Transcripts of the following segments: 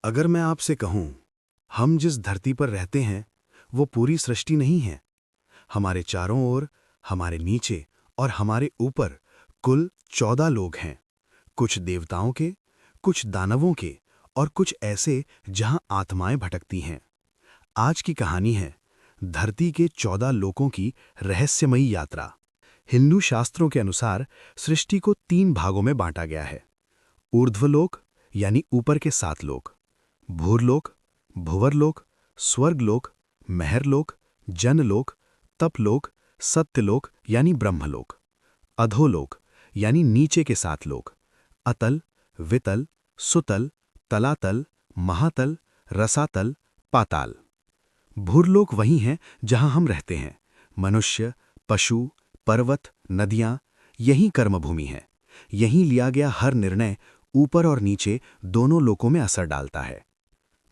अगर मैं आपसे कहूं, हम जिस धरती पर रहते हैं, वो पूरी सृष्टि नहीं है। हमारे चारों ओर, हमारे नीचे और हमारे ऊपर कुल 14 लोग हैं। कुछ देवताओं के, कुछ दानवों के और कुछ ऐसे जहां आत्माएं भटकती हैं। आज की कहानी है धरती के 14 लोकों की रहस्यमयी यात्रा। हिंदू शास्त्रों के अनुसार सृष्टि को 3 भागों में बांटा गया है। ऊर्ध्वलोक यानी ऊपर के 7 लोक, भूरलोक, भुवरलोक, स्वर्गलोक, महरलोक, जनलोक, तपलोक, सत्यलोक यानी ब्रह्मलोक, अधोलोक यानी नीचे के 7 लोक, अतल, वितल, सुतल, तलातल, महातल, रसातल, पाताल। भूरलोक वही हैं जहां हम रहते हैं। मनुष्य, पशु, पर्वत, नदियां, यही कर्मभूमि है। यहीं लिया गया हर निर्णय ऊपर और नीचे दोनों लोकों में असर डालता है।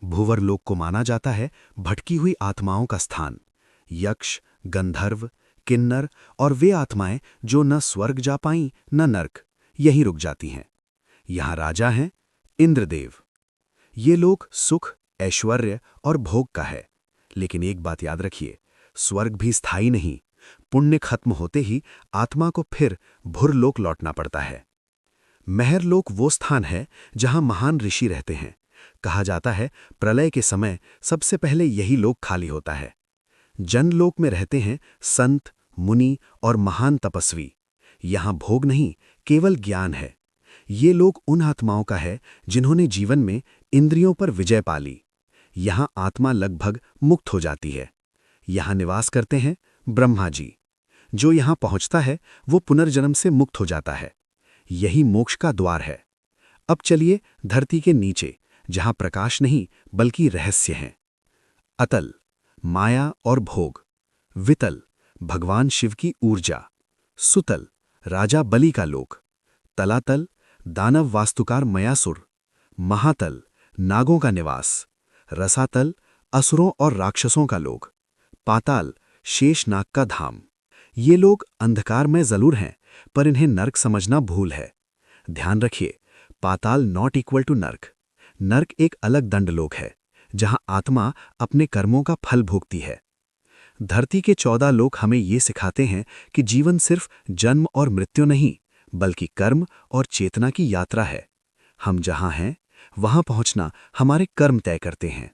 भूवरलोक को माना जाता है भटकी हुई आत्माओं का स्थान। यक्ष, गंधर्व, किन्नर और वे आत्माएं जो न स्वर्ग जा पाईं न नर्क, यहीं रुक जाती हैं। यहां राजा हैं इंद्रदेव। ये लोक सुख, ऐश्वर्य और भोग का है। लेकिन एक बात याद रखिए, स्वर्ग भी स्थायी नहीं। पुण्य खत्म होते ही आत्मा को फिर भुरलोक लौटना पड़ता है। महरलोक वो स्थान है जहां महान ऋषि रहते हैं। कहा जाता है प्रलय के समय सबसे पहले यही लोक खाली होता है। जनलोक में रहते हैं संत, मुनि और महान तपस्वी। यहां भोग नहीं, केवल ज्ञान है। ये लोक उन आत्माओं का है जिन्होंने जीवन में इंद्रियों पर विजय पा ली। यहां आत्मा लगभग मुक्त हो जाती है। यहां निवास करते हैं ब्रह्मा जी। जो यहां पहुंचता है वो पुनर्जन्म से मुक्त हो जाता है। यही मोक्ष का द्वार है। अब चलिए धरती के नीचे, जहां प्रकाश नहीं बल्कि रहस्य हैं। अतल, माया और भोग। वितल, भगवान शिव की ऊर्जा। सुतल, राजा बलि का लोक। तलातल, दानव वास्तुकार मयासुर। महातल, नागों का निवास। रसातल, असुरों और राक्षसों का लोक। पाताल, शेषनाग का धाम। ये लोग अंधकार में जरूर हैं, पर इन्हें नर्क समझना भूल है। ध्यान रखिए, पाताल नॉट इक्वल टू नर्क। नर्क एक अलग दंडलोक है जहां आत्मा अपने कर्मों का फल भोगती है। धरती के 14 लोक हमें ये सिखाते हैं कि जीवन सिर्फ जन्म और मृत्यु नहीं, बल्कि कर्म और चेतना की यात्रा है। हम जहां हैं वहां पहुंचना हमारे कर्म तय करते हैं।